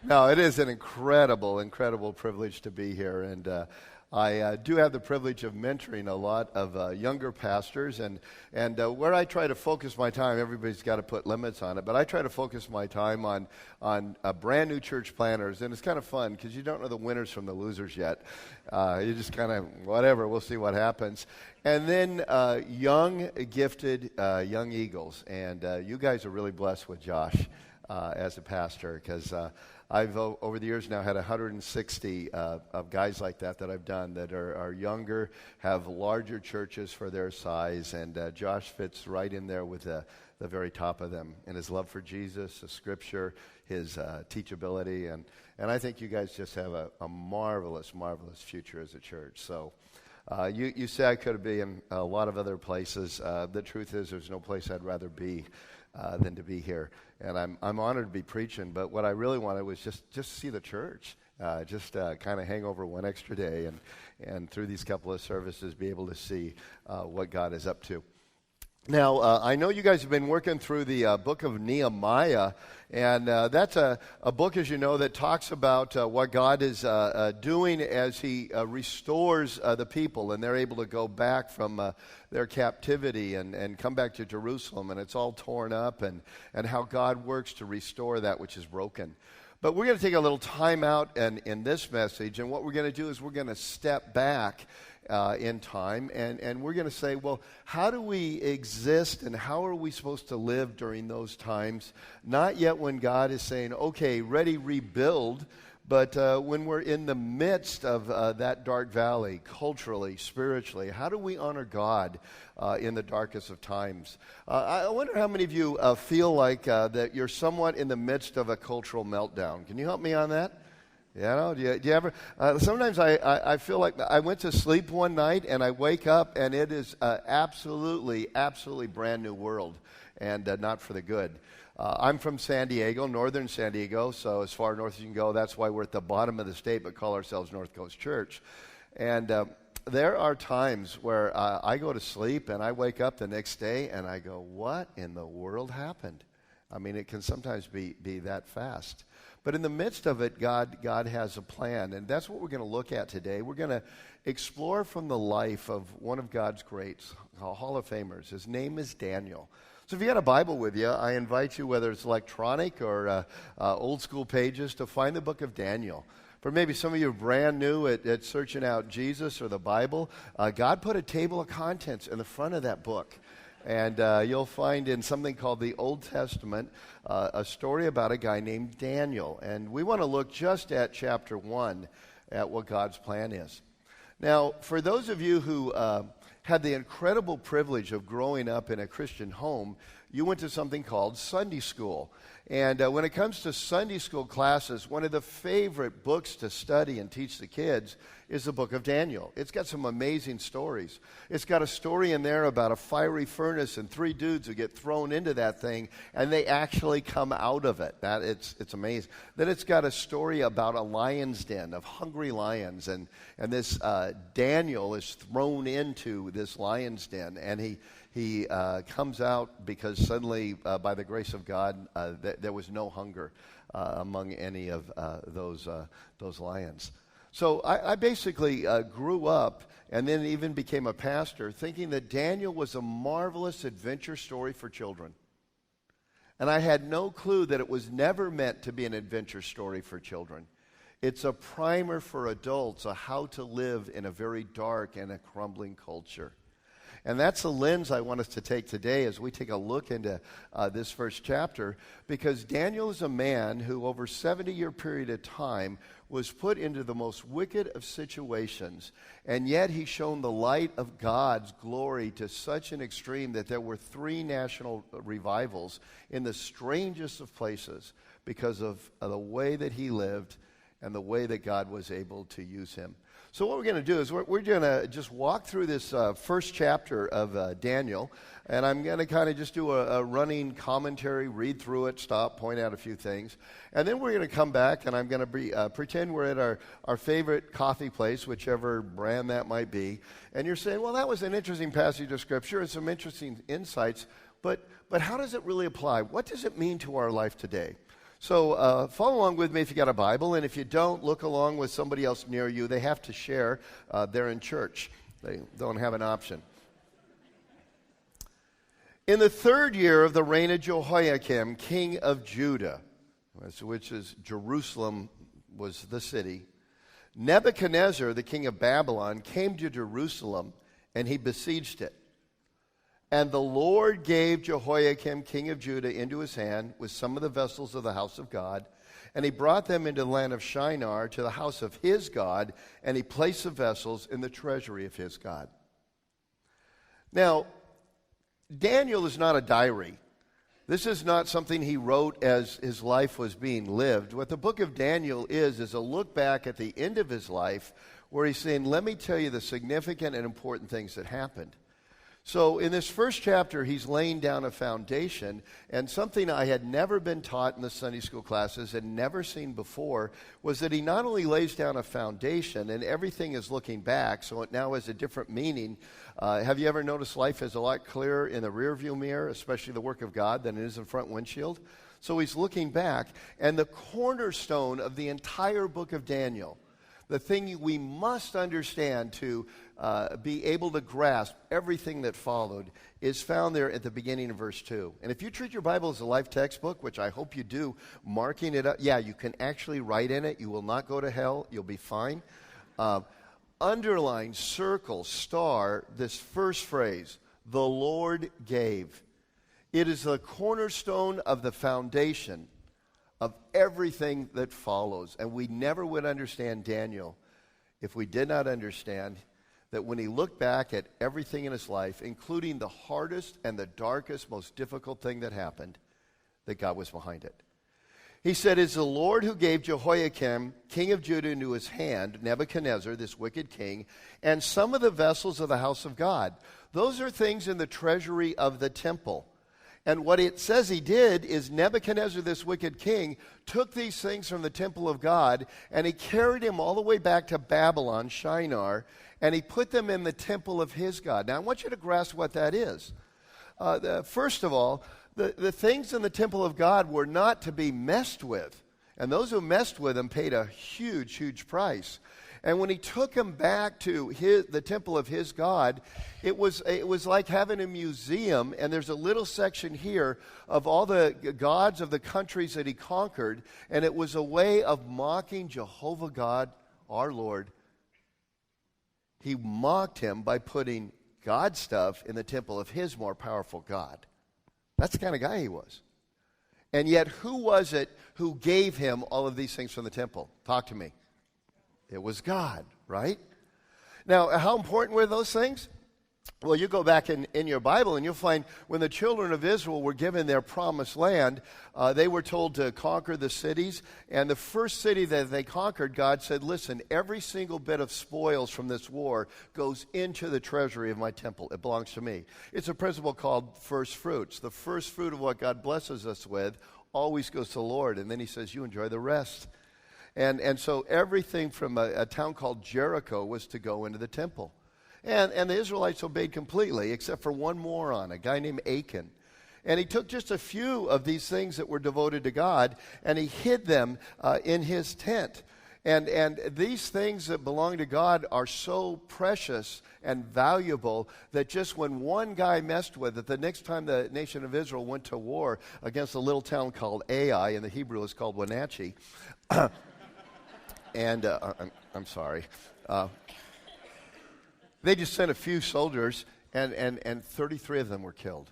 No, it is an incredible, incredible privilege to be here. And I do have the privilege of mentoring a lot of younger pastors. And where I try to focus my time, everybody's got to put limits on it, but I try to focus my time on brand new church planners. And it's kind of fun because you don't know the winners from the losers yet. You just kind of, whatever, we'll see what happens. And then young, gifted young eagles. And you guys are really blessed with Josh as a pastor because I've, over the years now, had 160 of guys like that I've done that are younger, have larger churches for their size, and Josh fits right in there with the very top of them in his love for Jesus, the Scripture, his teachability, and I think you guys just have a marvelous, marvelous future as a church. So you say I could be in a lot of other places. The truth is there's no place I'd rather be than to be here. And I'm honored to be preaching, but what I really wanted was just see the church, kind of hang over one extra day and through these couple of services be able to see what God is up to. Now, I know you guys have been working through the book of Nehemiah, and that's a book, as you know, that talks about what God is doing as He restores the people, and they're able to go back from their captivity and come back to Jerusalem, and it's all torn up, and how God works to restore that which is broken. But we're going to take a little time out in this message, and what we're going to do is we're going to step back in time, and we're going to say, well, how do we exist and how are we supposed to live during those times? Not yet when God is saying, okay, ready, rebuild, but when we're in the midst of that dark valley, culturally, spiritually, how do we honor God in the darkest of times? I wonder how many of you feel like that you're somewhat in the midst of a cultural meltdown. Can you help me on that? You know, do you ever? Sometimes I feel like I went to sleep one night and I wake up and it is absolutely brand new world and not for the good. I'm from San Diego, northern San Diego, so as far north as you can go. That's why we're at the bottom of the state, but call ourselves North Coast Church. And there are times where I go to sleep and I wake up the next day and I go, what in the world happened? I mean, it can sometimes be that fast. But in the midst of it, God has a plan, and that's what we're going to look at today. We're going to explore from the life of one of God's greats, Hall of Famers. His name is Daniel. So if you got a Bible with you, I invite you, whether it's electronic or old school pages, to find the book of Daniel. For maybe some of you are brand new at searching out Jesus or the Bible, God put a table of contents in the front of that book. And you'll find in something called the Old Testament a story about a guy named Daniel. And we want to look just at chapter 1 at what God's plan is. Now, for those of you who had the incredible privilege of growing up in a Christian home, you went to something called Sunday school. And when it comes to Sunday school classes, one of the favorite books to study and teach the kids is the book of Daniel. It's got some amazing stories. It's got a story in there about a fiery furnace and 3 dudes who get thrown into that thing, and they actually come out of it. It's amazing. Then it's got a story about a lion's den of hungry lions, and this Daniel is thrown into this lion's den, and he comes out because suddenly, by the grace of God, there was no hunger among any of those lions. So I basically grew up and then even became a pastor thinking that Daniel was a marvelous adventure story for children. And I had no clue that it was never meant to be an adventure story for children. It's a primer for adults on how to live in a very dark and a crumbling culture. And that's the lens I want us to take today as we take a look into this first chapter, because Daniel is a man who over a 70-year period of time was put into the most wicked of situations, and yet he shone the light of God's glory to such an extreme that there were 3 national revivals in the strangest of places because of the way that he lived and the way that God was able to use him. So what we're going to do is we're going to just walk through this first chapter of Daniel, and I'm going to kind of just do a running commentary, read through it, stop, point out a few things, and then we're going to come back, and I'm going to pretend we're at our favorite coffee place, whichever brand that might be, and you're saying, well, that was an interesting passage of Scripture and some interesting insights, but how does it really apply? What does it mean to our life today? So follow along with me if you got a Bible, and if you don't, look along with somebody else near you. They have to share. They're in church. They don't have an option. In the 3rd year of the reign of Jehoiakim, king of Judah, which is Jerusalem was the city, Nebuchadnezzar, the king of Babylon, came to Jerusalem, and he besieged it. And the Lord gave Jehoiakim, king of Judah, into his hand with some of the vessels of the house of God, and he brought them into the land of Shinar to the house of his God, and he placed the vessels in the treasury of his God. Now, Daniel is not a diary. This is not something he wrote as his life was being lived. What the book of Daniel is a look back at the end of his life where he's saying, let me tell you the significant and important things that happened. So in this first chapter, he's laying down a foundation, and something I had never been taught in the Sunday school classes and never seen before was that he not only lays down a foundation, and everything is looking back, so it now has a different meaning. Have you ever noticed life is a lot clearer in the rearview mirror, especially the work of God, than it is in front windshield? So he's looking back, and the cornerstone of the entire book of Daniel, the thing we must understand to be able to grasp everything that followed, is found there at the beginning of verse 2. And if you treat your Bible as a life textbook, which I hope you do, marking it up, yeah, you can actually write in it. You will not go to hell. You'll be fine. Underline, circle, star this first phrase, the Lord gave. It is the cornerstone of the foundation of everything that follows. And we never would understand Daniel if we did not understand that when he looked back at everything in his life, including the hardest and the darkest, most difficult thing that happened, that God was behind it. He said, it's the Lord who gave Jehoiakim, king of Judah, into his hand, Nebuchadnezzar, this wicked king, and some of the vessels of the house of God. Those are things in the treasury of the temple. And what it says he did is Nebuchadnezzar, this wicked king, took these things from the temple of God, and he carried them all the way back to Babylon, Shinar, and he put them in the temple of his God. Now, I want you to grasp what that is. First of all, the things in the temple of God were not to be messed with. And those who messed with them paid a huge, huge price. And when he took them back to the temple of his God, it was like having a museum, and there's a little section here of all the gods of the countries that he conquered, and it was a way of mocking Jehovah God, our Lord. He mocked him by putting God stuff in the temple of his more powerful God. That's the kind of guy he was. And yet, who was it who gave him all of these things from the temple? Talk to me. It was God, right? Now, how important were those things? Well, you go back in your Bible and you'll find when the children of Israel were given their promised land, they were told to conquer the cities. And the first city that they conquered, God said, listen, every single bit of spoils from this war goes into the treasury of my temple. It belongs to me. It's a principle called first fruits. The first fruit of what God blesses us with always goes to the Lord. And then he says, you enjoy the rest. And so everything from a town called Jericho was to go into the temple. And the Israelites obeyed completely, except for one moron, a guy named Achan. And he took just a few of these things that were devoted to God, and he hid them in his tent. And these things that belong to God are so precious and valuable that just when one guy messed with it, the next time the nation of Israel went to war against a little town called Ai, in the Hebrew it's called Wenatchee, and I'm sorry. They just sent a few soldiers, and 33 of them were killed.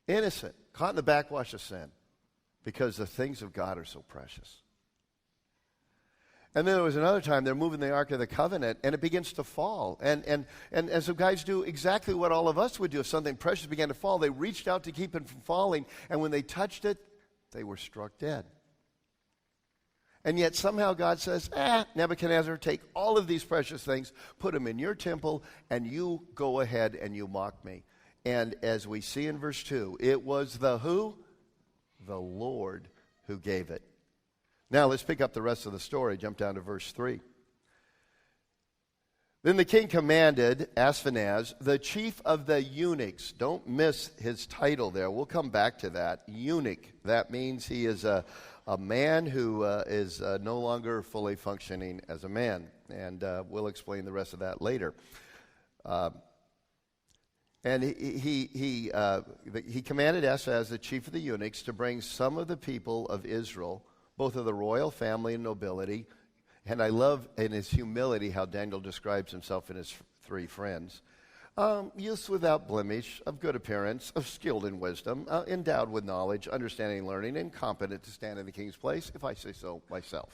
Innocent, caught in the backwash of sin, because the things of God are so precious. And then there was another time they're moving the Ark of the Covenant, and it begins to fall. And so guys do exactly what all of us would do. If something precious began to fall, they reached out to keep it from falling, and when they touched it, they were struck dead. And yet somehow God says, Nebuchadnezzar, take all of these precious things, put them in your temple, and you go ahead and you mock me. And as we see in verse 2, it was the who? The Lord who gave it. Now let's pick up the rest of the story. Jump down to verse 3. Then the king commanded Ashpenaz, the chief of the eunuchs. Don't miss his title there. We'll come back to that. Eunuch. That means he is a man who is no longer fully functioning as a man. And we'll explain the rest of that later. And he commanded Ashpenaz, the chief of the eunuchs, to bring some of the people of Israel, both of the royal family and nobility. And I love in his humility how Daniel describes himself and his three friends. Youths without blemish, of good appearance, of skilled in wisdom, endowed with knowledge, understanding, learning, and competent to stand in the king's place, if I say so myself.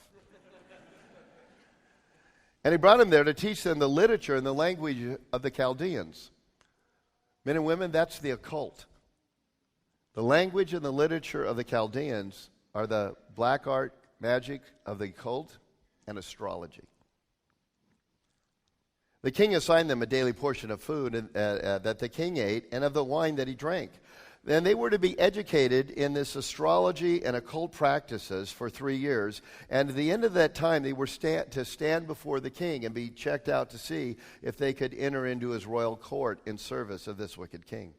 And he brought him there to teach them the literature and the language of the Chaldeans. Men and women, that's the occult. The language and the literature of the Chaldeans are the black art magic of the occult and astrology. The king assigned them a daily portion of food that the king ate and of the wine that he drank. Then they were to be educated in this astrology and occult practices for 3 years. And at the end of that time, they were to stand before the king and be checked out to see if they could enter into his royal court in service of this wicked king.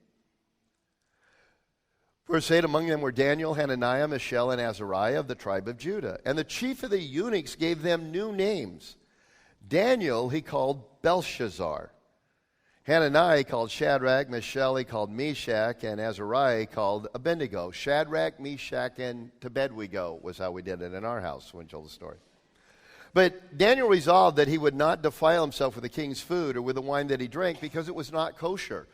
Verse 8, among them were Daniel, Hananiah, Mishael, and Azariah of the tribe of Judah. And the chief of the eunuchs gave them new names. Daniel he called Belshazzar. Hananiah he called Shadrach, Mishael he called Meshach, and Azariah he called Abednego. Shadrach, Meshach, and to bed we go was how we did it in our house when we told the story. But Daniel resolved that he would not defile himself with the king's food or with the wine that he drank because it was not kosher.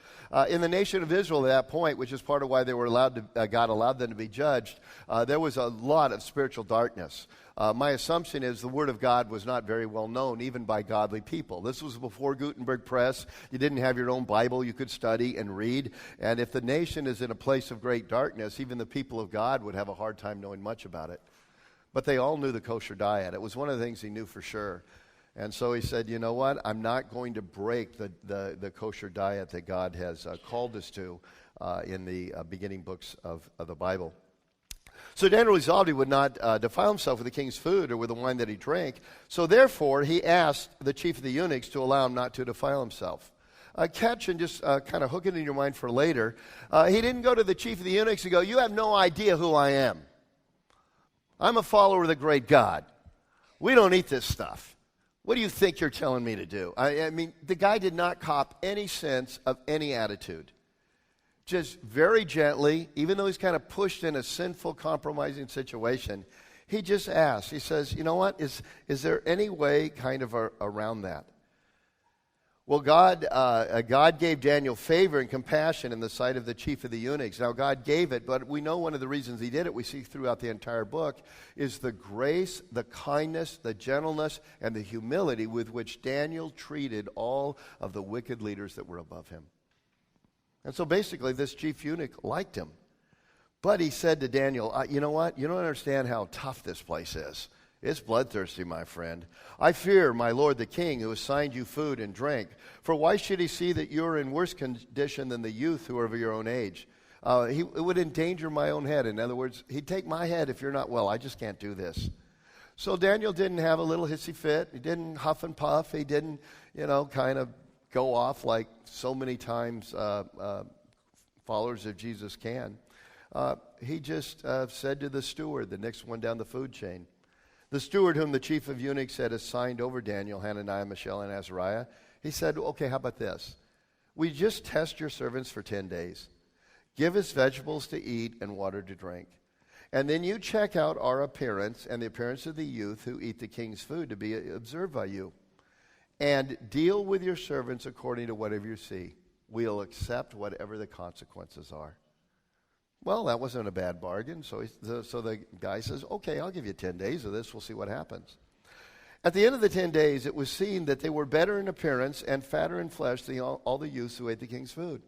In the nation of Israel at that point, which is part of why they were God allowed them to be judged, there was a lot of spiritual darkness. My assumption is the Word of God was not very well known, even by godly people. This was before Gutenberg Press. You didn't have your own Bible you could study and read. And if the nation is in a place of great darkness, even the people of God would have a hard time knowing much about it. But they all knew the kosher diet. It was one of the things he knew for sure. And so he said, you know what? I'm not going to break the kosher diet that God has called us to in the beginning books of the Bible. So Daniel resolved he would not defile himself with the king's food or with the wine that he drank. So therefore he asked the chief of the eunuchs to allow him not to defile himself. Catch and just kind of hook it in your mind for later. He didn't go to the chief of the eunuchs and go, you have no idea who I am. I'm a follower of the great God. We don't eat this stuff. What do you think you're telling me to do? I mean, the guy did not cop any sense of any attitude. Just very gently, even though he's kind of pushed in a sinful, compromising situation, he just asked. He says, you know what? Is there any way kind of around that? Well, God gave Daniel favor and compassion in the sight of the chief of the eunuchs. Now, God gave it, but we know one of the reasons he did it, we see throughout the entire book, is the grace, the kindness, the gentleness, and the humility with which Daniel treated all of the wicked leaders that were above him. And so basically, this chief eunuch liked him. But he said to Daniel, you know what? You don't understand how tough this place is. It's bloodthirsty, my friend. I fear my lord the king, who assigned you food and drink. For why should he see that you're in worse condition than the youth who are of your own age? It would endanger my own head. In other words, he'd take my head if you're not well. I just can't do this. So Daniel didn't have a little hissy fit. He didn't huff and puff. He didn't, kind of go off like so many times followers of Jesus can. He just said to the steward, the next one down the food chain, the steward whom the chief of eunuchs had assigned over Daniel, Hananiah, Mishael, and Azariah, he said, okay, how about this? We just test your servants for 10 days. Give us vegetables to eat and water to drink. And then you check out our appearance and the appearance of the youth who eat the king's food to be observed by you. And deal with your servants according to whatever you see. We'll accept whatever the consequences are. Well, that wasn't a bad bargain. So the guy says, okay, I'll give you 10 days of this. We'll see what happens. At the end of the 10 days, it was seen that they were better in appearance and fatter in flesh than all the youths who ate the king's food.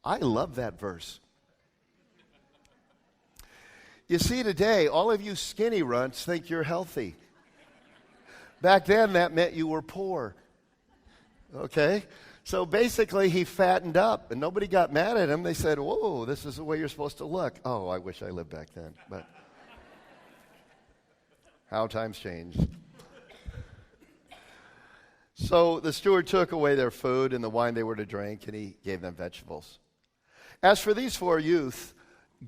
I love that verse. You see, today, all of you skinny runts think you're healthy. Back then, that meant you were poor. Okay? So basically, he fattened up, and nobody got mad at him. They said, whoa, this is the way you're supposed to look. Oh, I wish I lived back then. But how times changed. So the steward took away their food and the wine they were to drink, and he gave them vegetables. As for these 4 youth,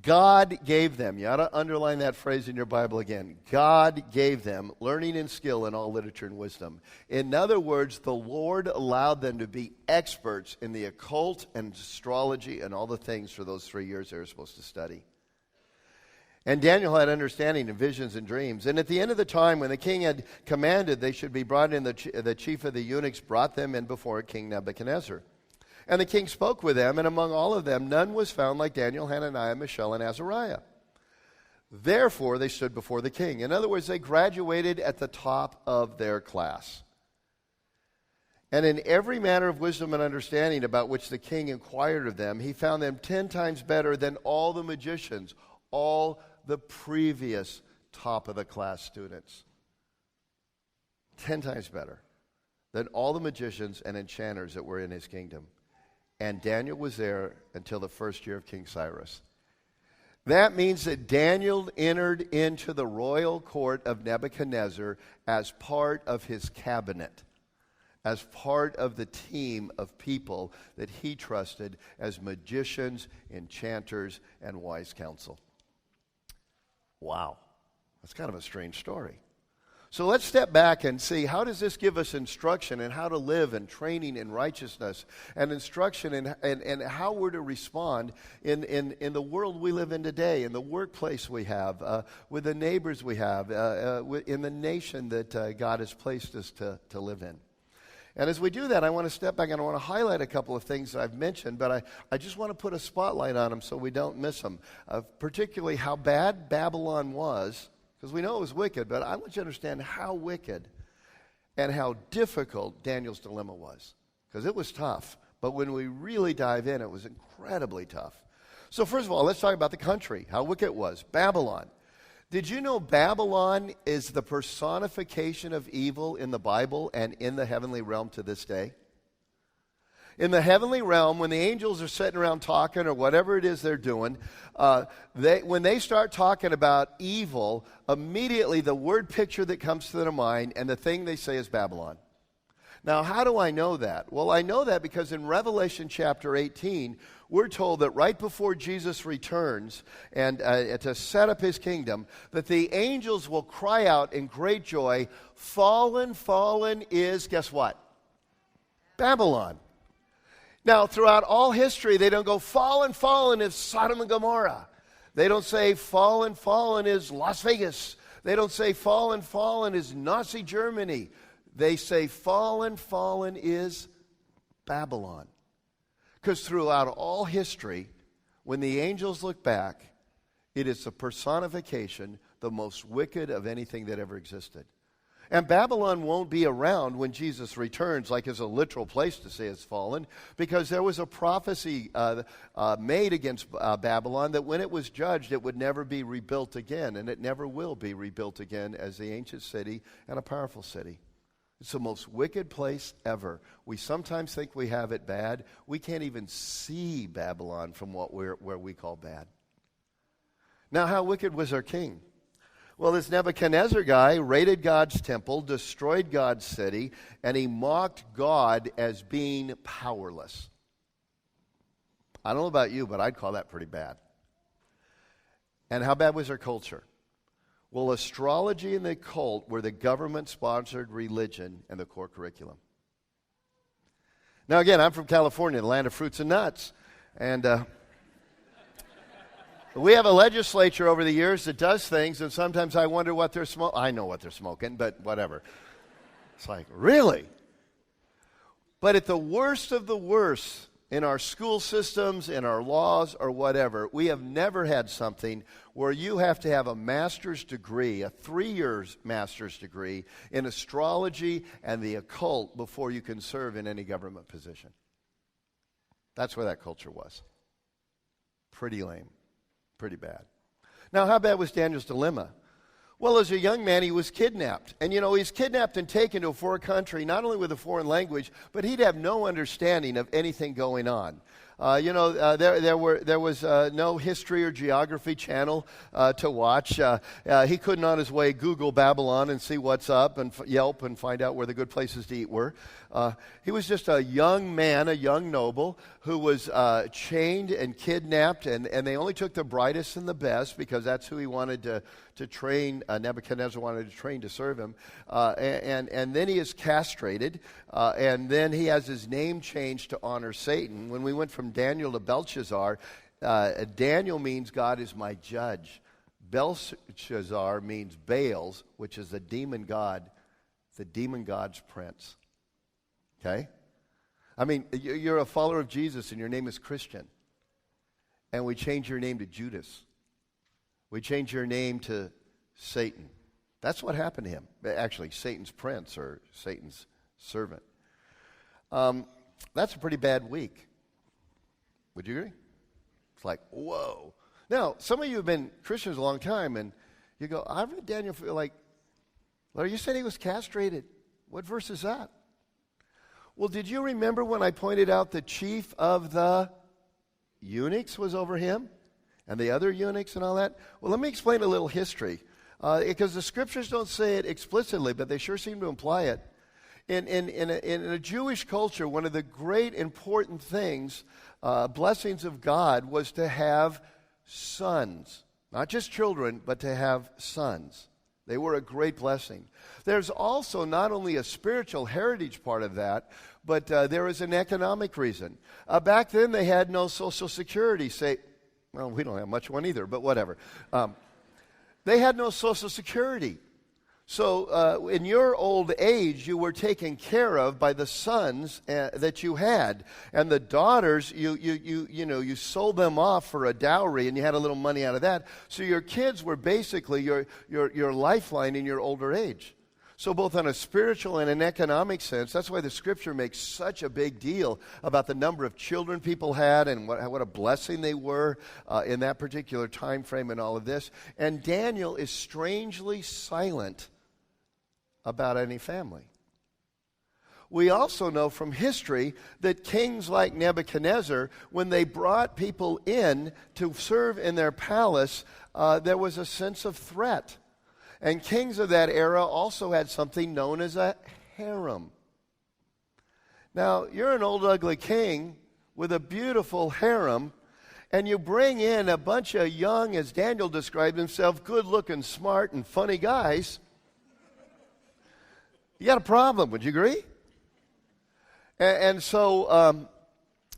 God gave them, you ought to underline that phrase in your Bible again, God gave them learning and skill in all literature and wisdom. In other words, the Lord allowed them to be experts in the occult and astrology and all the things for those 3 years they were supposed to study. And Daniel had understanding and visions and dreams. And at the end of the time, when the king had commanded they should be brought in, the chief of the eunuchs brought them in before King Nebuchadnezzar. And the king spoke with them, and among all of them, none was found like Daniel, Hananiah, Mishael, and Azariah. Therefore, they stood before the king. In other words, they graduated at the top of their class. And in every manner of wisdom and understanding about which the king inquired of them, he found them 10 times better than all the magicians, all the previous top-of-the-class students. 10 times better than all the magicians and enchanters that were in his kingdom. And Daniel was there until the first year of King Cyrus. That means that Daniel entered into the royal court of Nebuchadnezzar as part of his cabinet, as part of the team of people that he trusted as magicians, enchanters, and wise counsel. Wow, that's kind of a strange story. So let's step back and see, how does this give us instruction in how to live and training in righteousness and instruction in how we're to respond in the world we live in today, in the workplace we have, with the neighbors we have, in the nation that God has placed us to live in. And as we do that, I want to step back and I want to highlight a couple of things that I've mentioned, but I just want to put a spotlight on them so we don't miss them, particularly how bad Babylon was, because we know it was wicked, but I want you to understand how wicked and how difficult Daniel's dilemma was, because it was tough. But when we really dive in, it was incredibly tough. So first of all, let's talk about the country, how wicked it was. Babylon. Did you know Babylon is the personification of evil in the Bible and in the heavenly realm to this day? In the heavenly realm, when the angels are sitting around talking or whatever it is they're doing, when they start talking about evil, immediately the word picture that comes to their mind and the thing they say is Babylon. Now, how do I know that? Well, I know that because in Revelation chapter 18, we're told that right before Jesus returns and to set up his kingdom, that the angels will cry out in great joy, fallen, fallen is, guess what? Babylon. Now, throughout all history, they don't go, fallen, fallen is Sodom and Gomorrah. They don't say, fallen, fallen is Las Vegas. They don't say, fallen, fallen is Nazi Germany. They say, fallen, fallen is Babylon. Because throughout all history, when the angels look back, it is the personification, the most wicked of anything that ever existed. And Babylon won't be around when Jesus returns, like as a literal place to say it's fallen, because there was a prophecy made against Babylon that when it was judged, it would never be rebuilt again, and it never will be rebuilt again as the ancient city and a powerful city. It's the most wicked place ever. We sometimes think we have it bad. We can't even see Babylon from where we call bad. Now, how wicked was our king? Well, this Nebuchadnezzar guy raided God's temple, destroyed God's city, and he mocked God as being powerless. I don't know about you, but I'd call that pretty bad. And how bad was our culture? Well, astrology and the occult were the government-sponsored religion and the core curriculum. Now, again, I'm from California, the land of fruits and nuts. And we have a legislature over the years that does things, and sometimes I wonder what they're smoking. I know what they're smoking, but whatever. It's like, really? But at the worst of the worst, in our school systems, in our laws, or whatever, we have never had something where you have to have a master's degree, a 3-year master's degree in astrology and the occult before you can serve in any government position. That's where that culture was. Pretty lame. Pretty bad. Now, how bad was Daniel's dilemma? Well, as a young man, he was kidnapped. And, he's kidnapped and taken to a foreign country, not only with a foreign language, but he'd have no understanding of anything going on. There was no history or geography channel to watch. He couldn't on his way Google Babylon and see what's up and Yelp and find out where the good places to eat were. He was just a young man, a young noble, who was chained and kidnapped, and they only took the brightest and the best because that's who he wanted to train. Nebuchadnezzar wanted to train to serve him. And then he is castrated, and then he has his name changed to honor Satan. When we went from Daniel to Belshazzar, Daniel means God is my judge. Belshazzar means Baals, which is the demon god's prince. Okay? I mean, you're a follower of Jesus and your name is Christian. And we change your name to Judas. We change your name to Satan. That's what happened to him. Actually, Satan's prince or Satan's servant. That's a pretty bad week. Would you agree? It's like, whoa. Now, some of you have been Christians a long time, and you go, I read Daniel, like, Lord, you said he was castrated. What verse is that? Well, did you remember when I pointed out the chief of the eunuchs was over him? And the other eunuchs and all that? Well, let me explain a little history. Because the scriptures don't say it explicitly, but they sure seem to imply it. In a Jewish culture, one of the great important things, blessings of God, was to have sons. Not just children, but to have sons. They were a great blessing. There's also not only a spiritual heritage part of that, but there is an economic reason. Back then, they had no Social Security. Well, we don't have much one either, but whatever. They had no Social Security. So in your old age, you were taken care of by the sons that you had. And the daughters, you sold them off for a dowry, and you had a little money out of that. So your kids were basically your lifeline in your older age. So both on a spiritual and an economic sense, that's why the Scripture makes such a big deal about the number of children people had and what a blessing they were in that particular time frame and all of this. And Daniel is strangely silent about any family. We also know from history that kings like Nebuchadnezzar, when they brought people in to serve in their palace, there was a sense of threat. And kings of that era also had something known as a harem. Now, you're an old ugly king with a beautiful harem, and you bring in a bunch of young, as Daniel described himself, good-looking, smart, and funny guys. You got a problem, would you agree? And so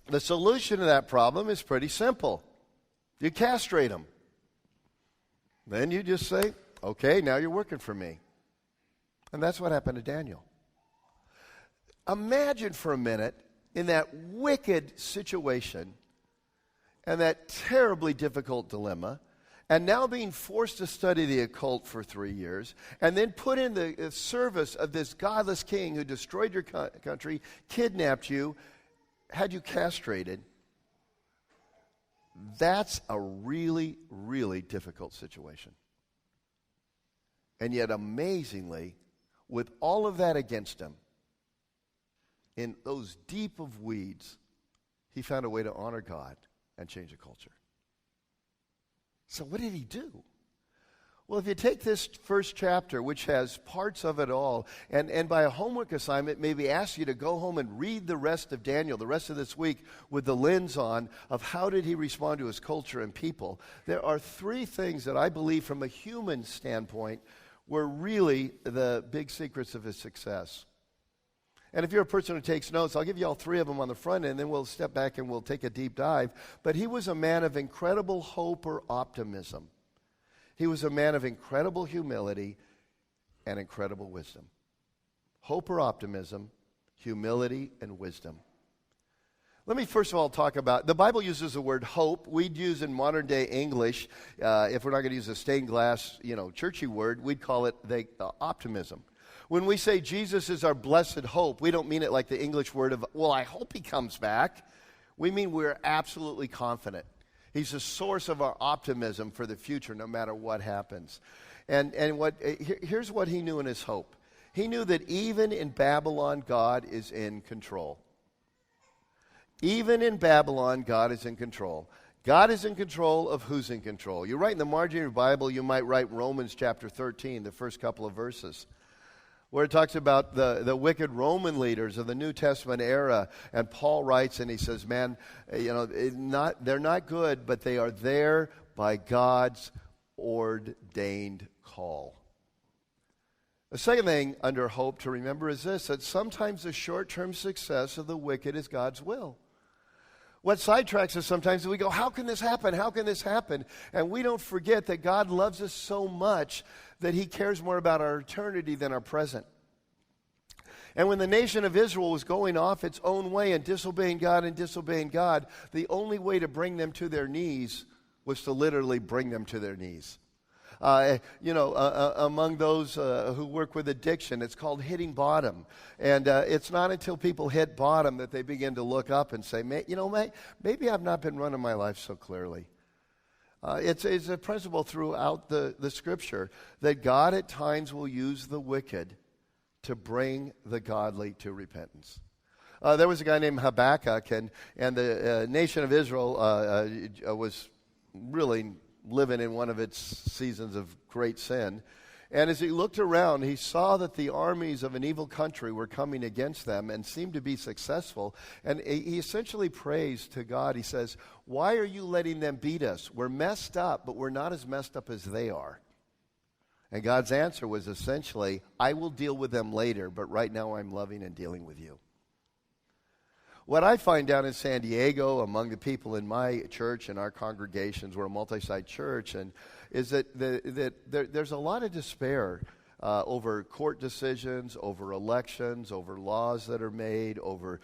the solution to that problem is pretty simple. You castrate them. Then you just say, okay, now you're working for me. And that's what happened to Daniel. Imagine for a minute in that wicked situation and that terribly difficult dilemma, and now being forced to study the occult for 3 years, and then put in the service of this godless king who destroyed your country, kidnapped you, had you castrated. That's a really, really difficult situation. And yet, amazingly, with all of that against him, in those deep of weeds, he found a way to honor God and change the culture. So what did he do? Well, if you take this first chapter, which has parts of it all, and by a homework assignment, maybe ask you to go home and read the rest of Daniel, the rest of this week, with the lens on of how did he respond to his culture and people. There are 3 things that I believe from a human standpoint were really the big secrets of his success. And if you're a person who takes notes, I'll give you all 3 of them on the front end, and then we'll step back and we'll take a deep dive. But he was a man of incredible hope or optimism. He was a man of incredible humility and incredible wisdom. Hope or optimism, humility, and wisdom. Let me first of all talk about, the Bible uses the word hope. We'd use in modern day English, if we're not going to use a stained glass, churchy word, we'd call it optimism. When we say Jesus is our blessed hope, we don't mean it like the English word of, well, I hope he comes back. We mean we're absolutely confident. He's the source of our optimism for the future, no matter what happens. And here's what he knew in his hope. He knew that even in Babylon, God is in control. Even in Babylon, God is in control. God is in control of who's in control. You write in the margin of your Bible, you might write Romans chapter 13, the first couple of verses, where it talks about the wicked Roman leaders of the New Testament era. And Paul writes, and he says, man, they're not good, but they are there by God's ordained call. The second thing under hope to remember is this, that sometimes the short-term success of the wicked is God's will. What sidetracks us sometimes is we go, how can this happen? How can this happen? And we don't forget that God loves us so much that he cares more about our eternity than our present. And when the nation of Israel was going off its own way and disobeying God, the only way to bring them to their knees was to literally bring them to their knees. Among those who work with addiction, it's called hitting bottom. And it's not until people hit bottom that they begin to look up and say, maybe I've not been running my life so clearly. It's a principle throughout the Scripture that God at times will use the wicked to bring the godly to repentance. There was a guy named Habakkuk, and the nation of Israel was really living in one of its seasons of great sin. And as he looked around, he saw that the armies of an evil country were coming against them and seemed to be successful. And he essentially prays to God. He says, why are you letting them beat us? We're messed up, but we're not as messed up as they are. And God's answer was essentially, I will deal with them later, but right now I'm loving and dealing with you. What I find down in San Diego among the people in my church and our congregations, we're a multi-site church, and is that there's a lot of despair over court decisions, over elections, over laws that are made, over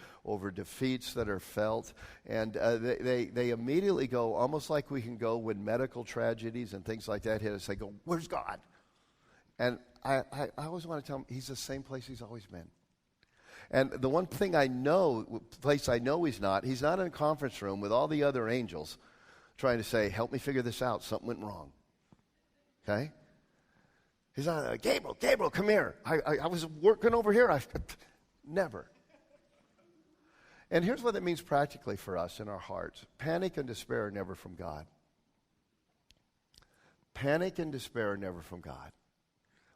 defeats that are felt. And they immediately go, almost like we can go when medical tragedies and things like that hit us, they go, where's God? And I always want to tell them, he's the same place he's always been. And the one thing place I know he's not in a conference room with all the other angels trying to say, help me figure this out, something went wrong. Okay? He's not, Gabriel, come here. I was working over here. Never. And here's what that means practically for us in our hearts. Panic and despair are never from God. Panic and despair are never from God.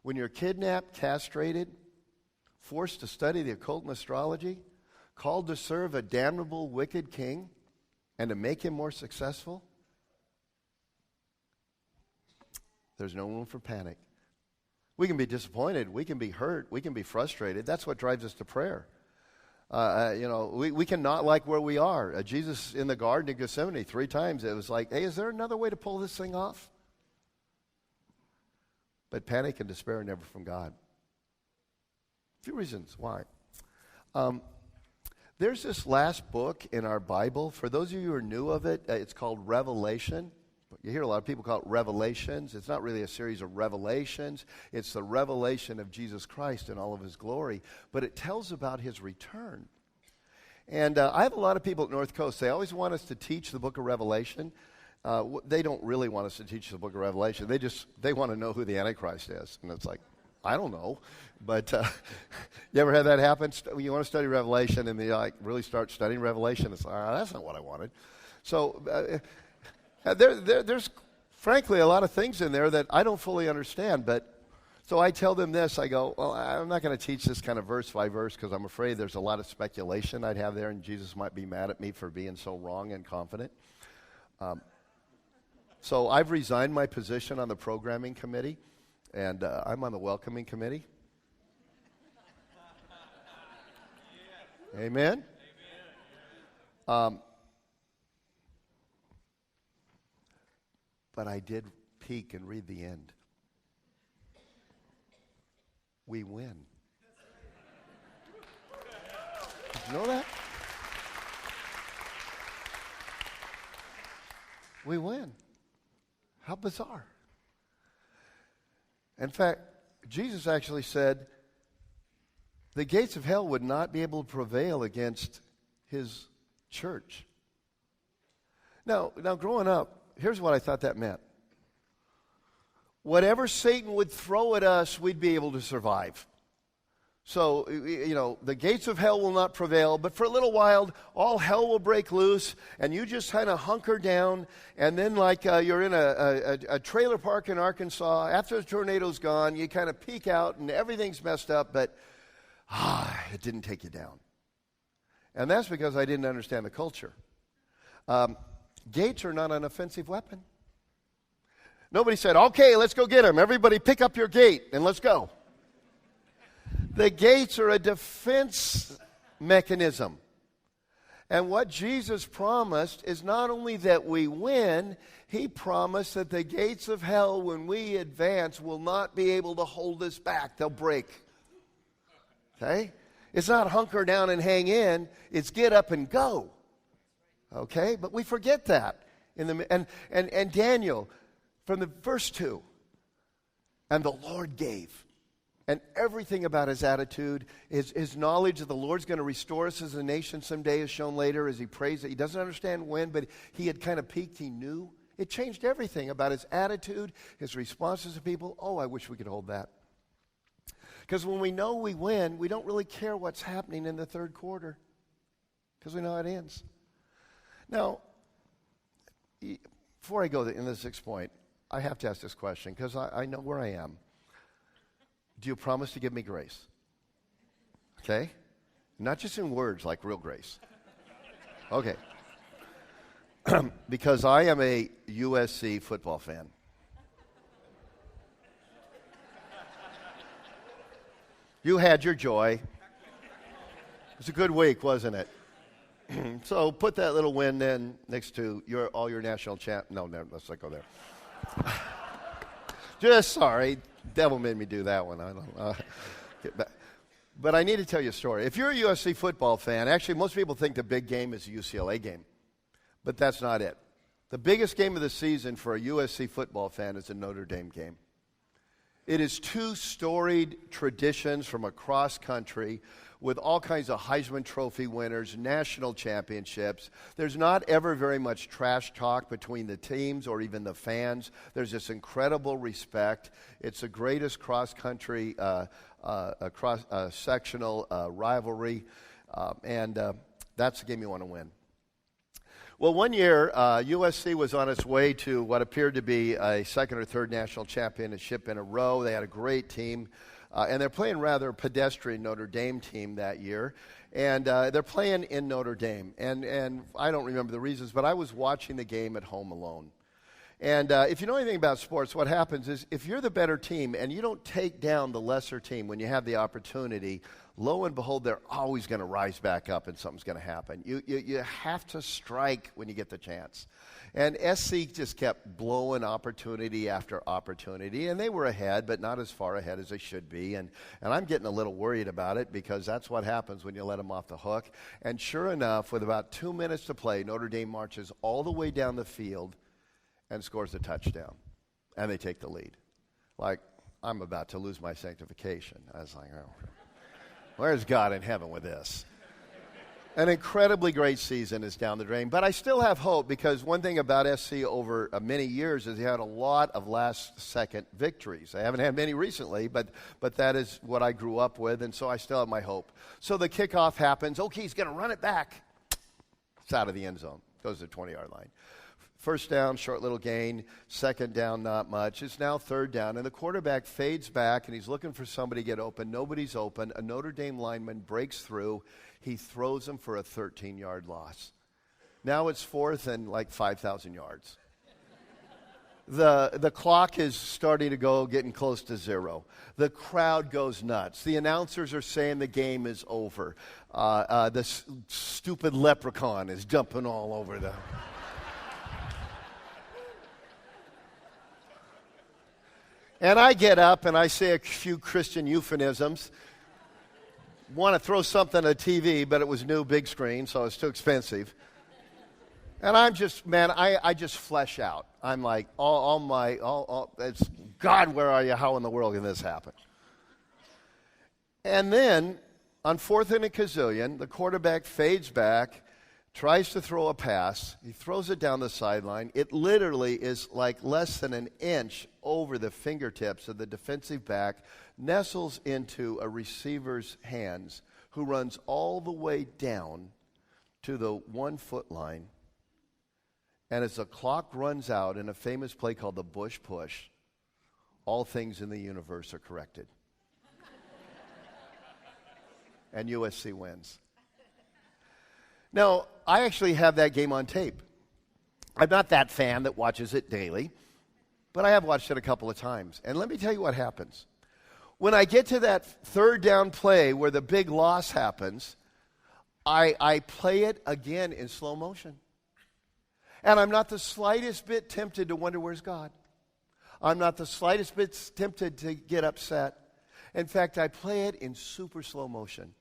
When you're kidnapped, castrated, forced to study the occult and astrology, called to serve a damnable, wicked king, and to make him more successful, there's no room for panic. We can be disappointed. We can be hurt. We can be frustrated. That's what drives us to prayer. We can not like where we are. Jesus in the Garden of Gethsemane 3 times, it was like, hey, is there another way to pull this thing off? But panic and despair are never from God. A few reasons why. There's this last book in our Bible. For those of you who are new of it, it's called Revelation. You hear a lot of people call it Revelations. It's not really a series of revelations. It's the revelation of Jesus Christ in all of his glory. But it tells about his return. And I have a lot of people at North Coast. They always want us to teach the book of Revelation. They don't really want us to teach the book of Revelation. They want to know who the Antichrist is. And it's like, I don't know. But you ever had that happen? You want to study Revelation and you really start studying Revelation. It's like, that's not what I wanted. So there's frankly a lot of things in there that I don't fully understand. But so I tell them this. I go, well, I'm not going to teach this kind of verse by verse because I'm afraid there's a lot of speculation I'd have there, and Jesus might be mad at me for being so wrong and confident. So I've resigned my position on the programming committee, and I'm on the welcoming committee. Amen? But I did peek and read the end. We win. Did you know that? We win. How bizarre. In fact, Jesus actually said the gates of hell would not be able to prevail against his church. Now, growing up, here's what I thought that meant. Whatever Satan would throw at us, we'd be able to survive. So, the gates of hell will not prevail, but for a little while, all hell will break loose, and you just kind of hunker down, and then like you're in a trailer park in Arkansas, after the tornado's gone, you kind of peek out, and everything's messed up, but it didn't take you down. And that's because I didn't understand the culture. Gates are not an offensive weapon. Nobody said, okay, let's go get him. Everybody pick up your gate and let's go. The gates are a defense mechanism. And what Jesus promised is not only that we win, he promised that the gates of hell, when we advance, will not be able to hold us back. They'll break. Okay? It's not hunker down and hang in. It's get up and go. Okay? But we forget that. And Daniel, from the verse 2, and the Lord gave. And everything about his attitude, his knowledge that the Lord's going to restore us as a nation someday is shown later as he prays that he doesn't understand when, but he had kind of peaked, he knew. It changed everything about his attitude, his responses to people. Oh, I wish we could hold that. Because when we know we win, we don't really care what's happening in the third quarter. Because we know how it ends. Now, before I go in the sixth point, I have to ask this question because I know where I am. Do you promise to give me grace? Okay? Not just in words, like real grace. Okay. Because I am a USC football fan. You had your joy. It was a good week, wasn't it? So put that little win in next to all your national champ. No, let's not go there. Just sorry. Devil made me do that one. I don't. But I need to tell you a story. If you're a USC football fan, actually most people think the big game is a UCLA game. But that's not it. The biggest game of the season for a USC football fan is a Notre Dame game. It is two storied traditions from across country with all kinds of Heisman Trophy winners, national championships. There's not ever very much trash talk between the teams or even the fans. There's this incredible respect. It's the greatest cross-country, sectional rivalry, and that's the game you want to win. Well, one year, USC was on its way to what appeared to be a second or third national championship in a row. They had a great team. And they're playing rather pedestrian Notre Dame team that year. And they're playing in Notre Dame. And I don't remember the reasons, but I was watching the game at home alone. And if you know anything about sports, what happens is if you're the better team and you don't take down the lesser team when you have the opportunity, lo and behold, they're always going to rise back up and something's going to happen. You have to strike when you get the chance. And SC just kept blowing opportunity after opportunity, and they were ahead, but not as far ahead as they should be. And I'm getting a little worried about it because that's what happens when you let them off the hook. And sure enough, with about 2 minutes to play, Notre Dame marches all the way down the field and scores a touchdown. And they take the lead. Like, I'm about to lose my sanctification. I was like, oh, where's God in heaven with this? An incredibly great season is down the drain, but I still have hope because one thing about SC over many years is they had a lot of last-second victories. I haven't had many recently, but that is what I grew up with, and so I still have my hope. So the kickoff happens. Okay, he's going to run it back. It's out of the end zone. Goes to the 20-yard line. First down, short little gain. Second down, not much. It's now third down, and the quarterback fades back, and he's looking for somebody to get open. Nobody's open. A Notre Dame lineman breaks through. He throws him for a 13-yard loss. Now it's fourth and like 5,000 yards. The clock is starting to go, getting close to zero. The crowd goes nuts. The announcers are saying the game is over. The stupid leprechaun is jumping all over the... And I get up and I say a few Christian euphemisms. Want to throw something at TV, but it was new big screen, so it's too expensive. And I'm just, man, I just flesh out. I'm like, it's, God, where are you? How in the world can this happen? And then, on fourth and a gazillion, the quarterback fades back. tries to throw a pass. He throws it down the sideline. It literally is like less than an inch over the fingertips of the defensive back, nestles into a receiver's hands, who runs all the way down to the 1 foot line. And as the clock runs out in a famous play called the Bush Push, all things in the universe are corrected. And USC wins. Now, I actually have that game on tape. I'm not that fan that watches it daily, but I have watched it a couple of times. And let me tell you what happens. When I get to that third down play where the big loss happens, I play it again in slow motion. And I'm not the slightest bit tempted to wonder, where's God? I'm not the slightest bit tempted to get upset. In fact, I play it in super slow motion.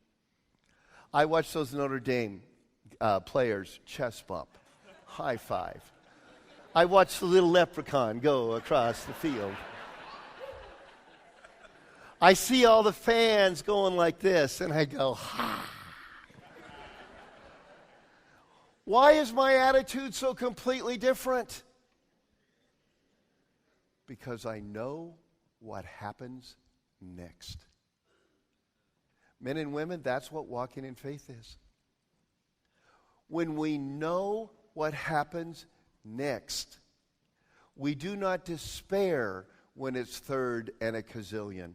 I watch those Notre Dame players chest bump, high five. I watch the little leprechaun go across the field. I see all the fans going like this, and I go, ha. Why is my attitude so completely different? Because I know what happens next. Men and women, that's what walking in faith is. When we know what happens next, we do not despair when it's third and a gazillion.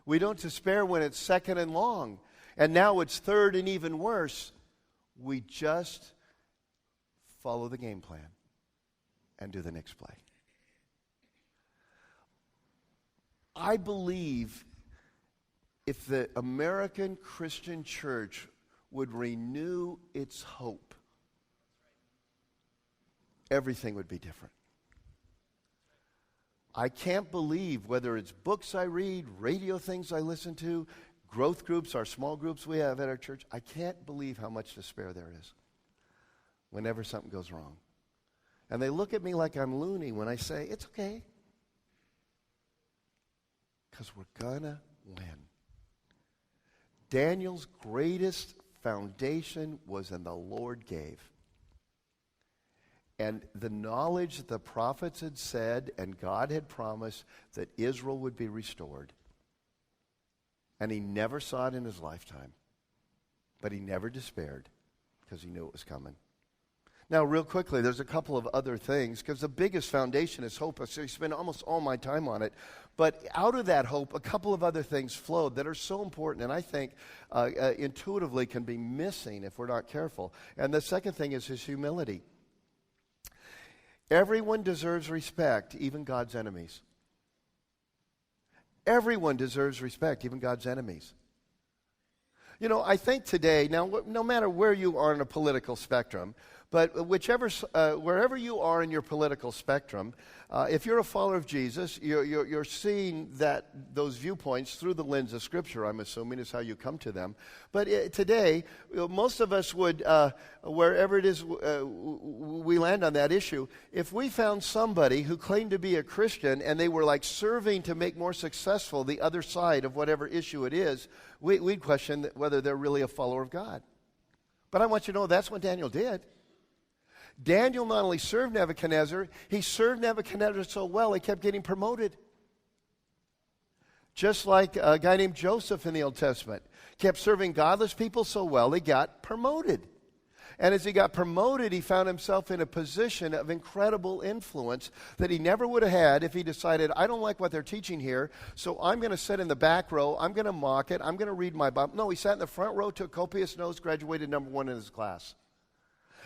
We don't despair when it's second and long, and now it's third and even worse. We just follow the game plan and do the next play. I believe if the American Christian church would renew its hope, everything would be different. I can't believe, whether it's books I read, radio things I listen to, growth groups, our small groups we have at our church, I can't believe how much despair there is whenever something goes wrong. And they look at me like I'm loony when I say, it's okay. Because we're gonna win. Daniel's greatest foundation was in the Lord gave. And the knowledge that the prophets had said and God had promised that Israel would be restored. And he never saw it in his lifetime. But he never despaired because he knew it was coming. Now, real quickly, there's a couple of other things, because the biggest foundation is hope. I spend almost all my time on it. But out of that hope, a couple of other things flowed that are so important, and I think intuitively can be missing if we're not careful. And the second thing is his humility. Everyone deserves respect, even God's enemies. Everyone deserves respect, even God's enemies. You know, I think today, now, no matter where you are in a political spectrum, but wherever you are in your political spectrum, if you're a follower of Jesus, you're seeing those viewpoints through the lens of Scripture, I'm assuming, is how you come to them. But today, most of us would, wherever it is we land on that issue, if we found somebody who claimed to be a Christian and they were like serving to make more successful the other side of whatever issue it is, we'd question whether they're really a follower of God. But I want you to know that's what Daniel did. Daniel not only served Nebuchadnezzar, he served Nebuchadnezzar so well he kept getting promoted. Just like a guy named Joseph in the Old Testament kept serving godless people so well he got promoted. And as he got promoted, he found himself in a position of incredible influence that he never would have had if he decided, I don't like what they're teaching here, so I'm going to sit in the back row, I'm going to mock it, I'm going to read my Bible. No, he sat in the front row, took copious notes, graduated number 1 in his class.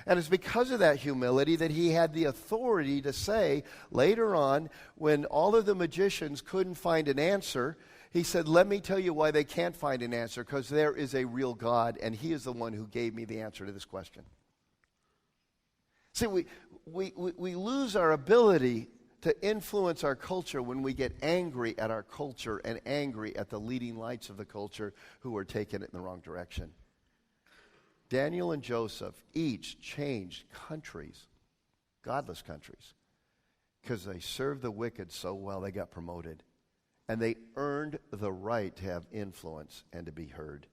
And it's because of that humility that he had the authority to say later on, when all of the magicians couldn't find an answer, he said, let me tell you why they can't find an answer, because there is a real God, and he is the one who gave me the answer to this question. See, we lose our ability to influence our culture when we get angry at our culture and angry at the leading lights of the culture who are taking it in the wrong direction. Daniel and Joseph each changed countries, godless countries, because they served the wicked so well they got promoted. And they earned the right to have influence and to be heard.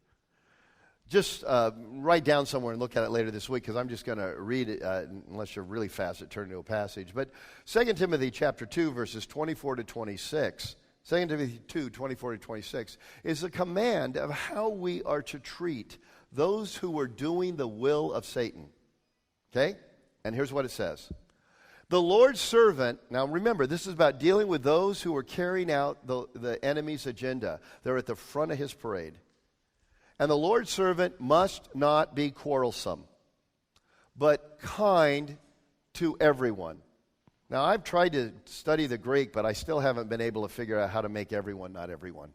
just write down somewhere and look at it later this week, because I'm just going to read it, unless you're really fast at turning to a passage. But 2 Timothy chapter 2, verses 24 to 26, 2 Timothy 2, 24 to 26, is a command of how we are to treat those who are doing the will of Satan. Okay? And here's what it says. The Lord's servant, now remember, this is about dealing with those who are carrying out the enemy's agenda. They're at the front of his parade. And the Lord's servant must not be quarrelsome, but kind to everyone. Now, I've tried to study the Greek, but I still haven't been able to figure out how to make everyone not everyone.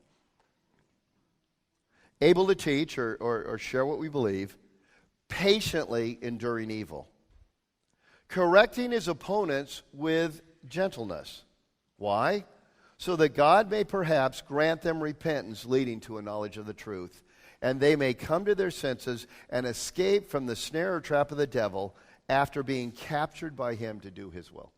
Able to teach or share what we believe, patiently enduring evil. Correcting his opponents with gentleness. Why? So that God may perhaps grant them repentance leading to a knowledge of the truth, and they may come to their senses and escape from the snare or trap of the devil after being captured by him to do his will.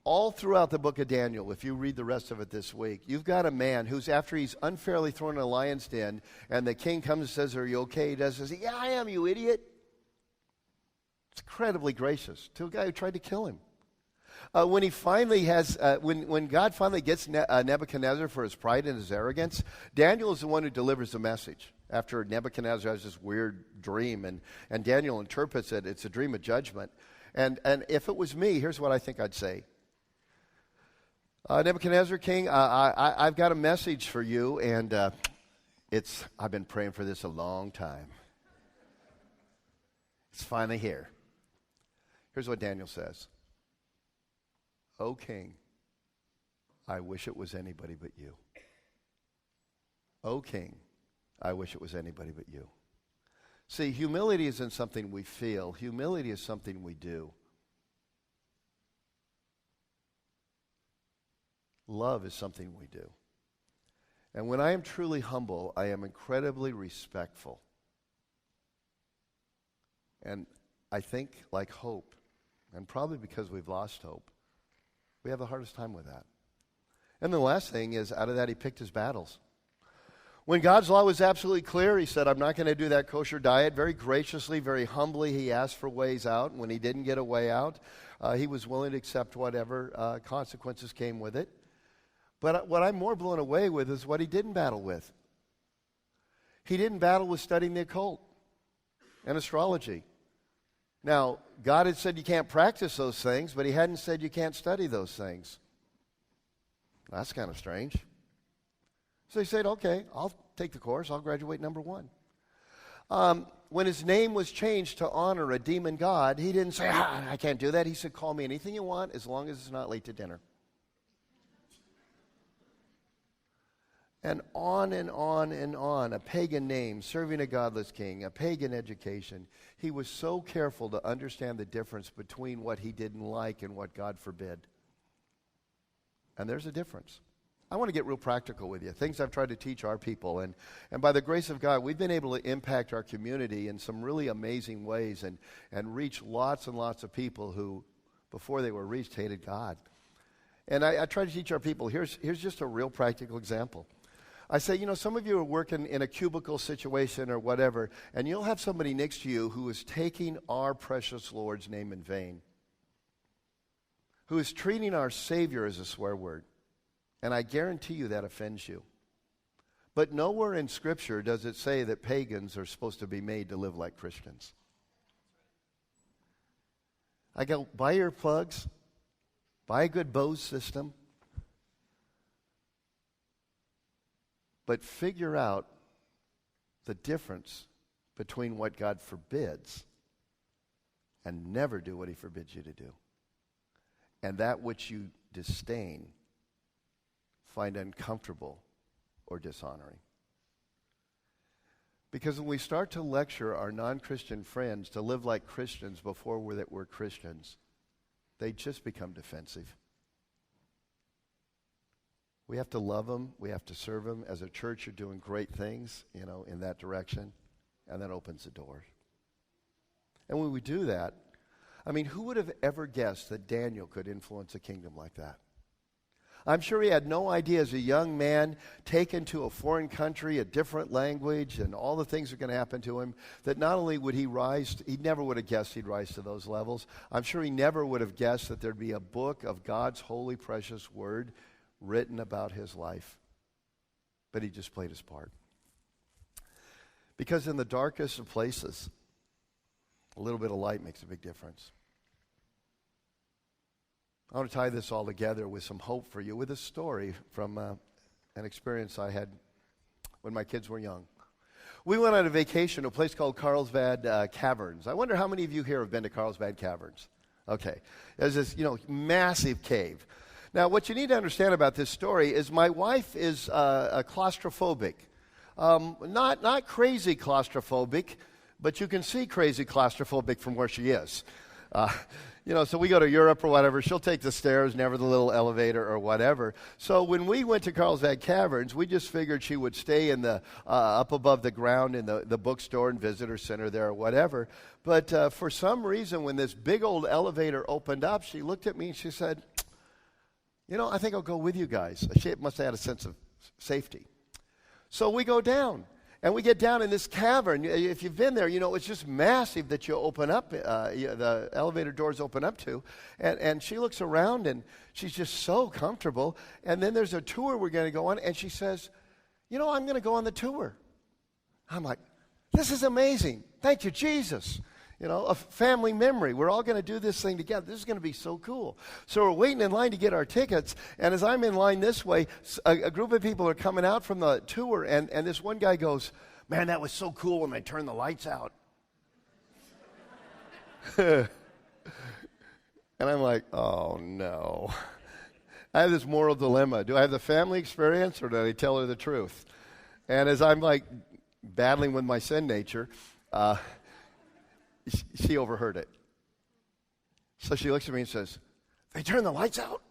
All throughout the book of Daniel, if you read the rest of it this week, you've got a man who's, after he's unfairly thrown in a lion's den, and the king comes and says, "Are you okay?" He does this. "Yeah, I am, you idiot." It's incredibly gracious to a guy who tried to kill him. When he finally has, when God finally gets Nebuchadnezzar for his pride and his arrogance, Daniel is the one who delivers the message. After Nebuchadnezzar has this weird dream, and Daniel interprets it, it's a dream of judgment. And if it was me, here's what I think I'd say. Nebuchadnezzar, king, I've got a message for you, and I've been praying for this a long time. It's finally here. Here's what Daniel says. "O king, I wish it was anybody but you. O king, I wish it was anybody but you." See, humility isn't something we feel. Humility is something we do. Love is something we do. And when I am truly humble, I am incredibly respectful. And I think, like hope, and probably because we've lost hope, we have the hardest time with that. And the last thing is, out of that, he picked his battles. When God's law was absolutely clear, he said, "I'm not going to do that kosher diet." Very graciously, very humbly, he asked for ways out. When he didn't get a way out, he was willing to accept whatever consequences came with it. But what I'm more blown away with is what he didn't battle with. He didn't battle with studying the occult and astrology. Now, God had said you can't practice those things, but he hadn't said you can't study those things. That's kind of strange. So he said, "Okay, I'll take the course. I'll graduate number 1. When his name was changed to honor a demon god, he didn't say, "I can't do that." He said, "Call me anything you want as long as it's not late to dinner." And on and on and on, a pagan name, serving a godless king, a pagan education. He was so careful to understand the difference between what he didn't like and what God forbid. And there's a difference. I want to get real practical with you. Things I've tried to teach our people. And by the grace of God, we've been able to impact our community in some really amazing ways and reach lots and lots of people who, before they were reached, hated God. And I try to teach our people. Here's just a real practical example. I say, some of you are working in a cubicle situation or whatever, and you'll have somebody next to you who is taking our precious Lord's name in vain, who is treating our Savior as a swear word. And I guarantee you that offends you. But nowhere in Scripture does it say that pagans are supposed to be made to live like Christians. I go, buy earplugs, buy a good Bose system, but figure out the difference between what God forbids and never do what he forbids you to do, and that which you disdain, find uncomfortable or dishonoring. Because when we start to lecture our non-Christian friends to live like Christians before we're Christians, they just become defensive. We have to love them. We have to serve them. As a church, you're doing great things, in that direction. And that opens the doors. And when we do that, who would have ever guessed that Daniel could influence a kingdom like that? I'm sure he had no idea as a young man taken to a foreign country, a different language, and all the things that are going to happen to him, that not only would he rise, he never would have guessed he'd rise to those levels. I'm sure he never would have guessed that there'd be a book of God's holy, precious word written about his life. But he just played his part. Because in the darkest of places, a little bit of light makes a big difference. I want to tie this all together with some hope for you, with a story from an experience I had when my kids were young. We went on a vacation to a place called Carlsbad Caverns. I wonder how many of you here have been to Carlsbad Caverns? Okay. There's this, massive cave. Now, what you need to understand about this story is my wife is a claustrophobic. Not crazy claustrophobic, but you can see crazy claustrophobic from where she is. So we go to Europe or whatever, she'll take the stairs, never the little elevator or whatever. So when we went to Carlsbad Caverns, we just figured she would stay in the up above the ground in the bookstore and visitor center there or whatever. But for some reason, when this big old elevator opened up, she looked at me and she said, I think I'll go with you guys. She must have had a sense of safety. So we go down. And we get down in this cavern. If you've been there, it's just massive that you open up, the elevator doors open up to. And she looks around, and she's just so comfortable. And then there's a tour we're going to go on, and she says, I'm going to go on the tour. I'm like, this is amazing. Thank you, Jesus. A family memory. We're all going to do this thing together. This is going to be so cool. So we're waiting in line to get our tickets, and as I'm in line this way, a group of people are coming out from the tour, and this one guy goes, man, that was so cool when they turned the lights out. And I'm like, oh, no. I have this moral dilemma. Do I have the family experience, or do I tell her the truth? And as I'm like battling with my sin nature, she overheard it. So she looks at me and says, they turned the lights out?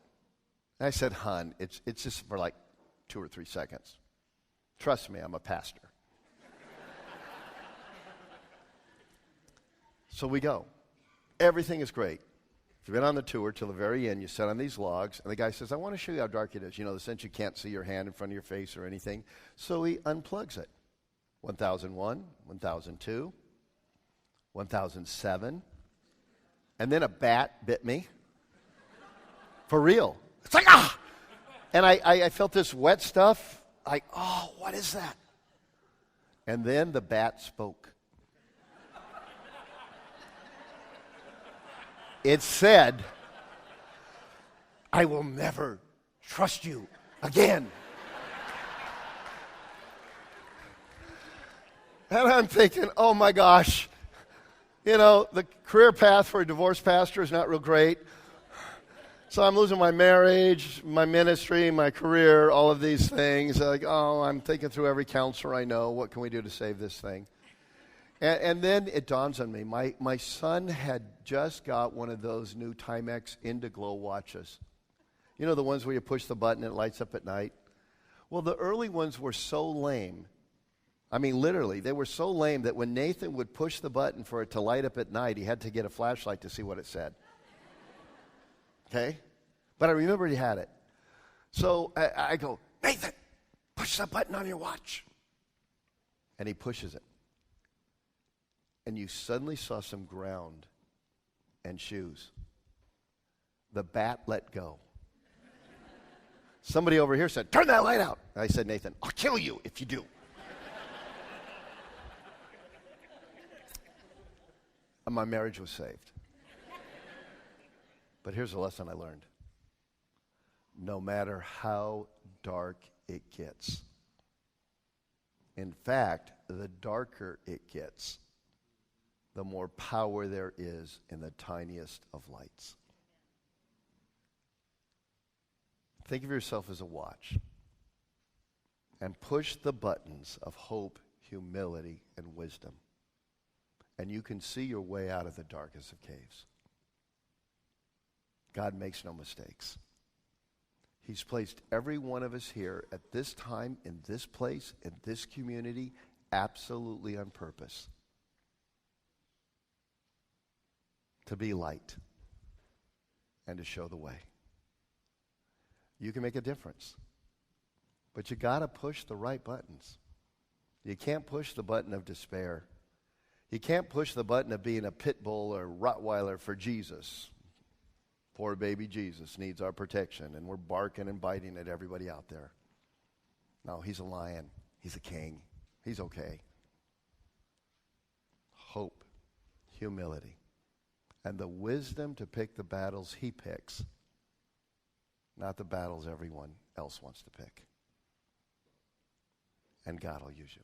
And I said, hon, it's just for like 2 or 3 seconds. Trust me, I'm a pastor. So we go. Everything is great. You've been on the tour till the very end. You sit on these logs, and the guy says, I want to show you how dark it is. The sense you can't see your hand in front of your face or anything. So he unplugs it. 1001, 1002. 1007, and then a bat bit me. For real. It's like, ah! And I felt this wet stuff. What is that? And then the bat spoke. It said, I will never trust you again. And I'm thinking, oh my gosh. The career path for a divorced pastor is not real great. So I'm losing my marriage, my ministry, my career, all of these things. I'm thinking through every counselor I know. What can we do to save this thing? And then it dawns on me. My son had just got one of those new Timex Indiglo watches. The ones where you push the button and it lights up at night? Well, the early ones were so lame. I mean, literally, they were so lame that when Nathan would push the button for it to light up at night, he had to get a flashlight to see what it said. Okay? But I remember he had it. So I go, Nathan, push the button on your watch. And he pushes it. And you suddenly saw some ground and shoes. The bat let go. Somebody over here said, turn that light out. And I said, Nathan, I'll kill you if you do. And my marriage was saved. But here's a lesson I learned. No matter how dark it gets, in fact, the darker it gets, the more power there is in the tiniest of lights. Think of yourself as a watch and push the buttons of hope, humility, and wisdom. And you can see your way out of the darkest of caves. God makes no mistakes. He's placed every one of us here at this time, in this place, in this community, absolutely on purpose. To be light and to show the way. you can make a difference. But you got to push the right buttons. You can't push the button of despair. You can't push the button of being a pit bull or Rottweiler for Jesus. Poor baby Jesus needs our protection, and we're barking and biting at everybody out there. No, he's a lion. He's a king. He's okay. Hope, humility, and the wisdom to pick the battles he picks, not the battles everyone else wants to pick. And God will use you.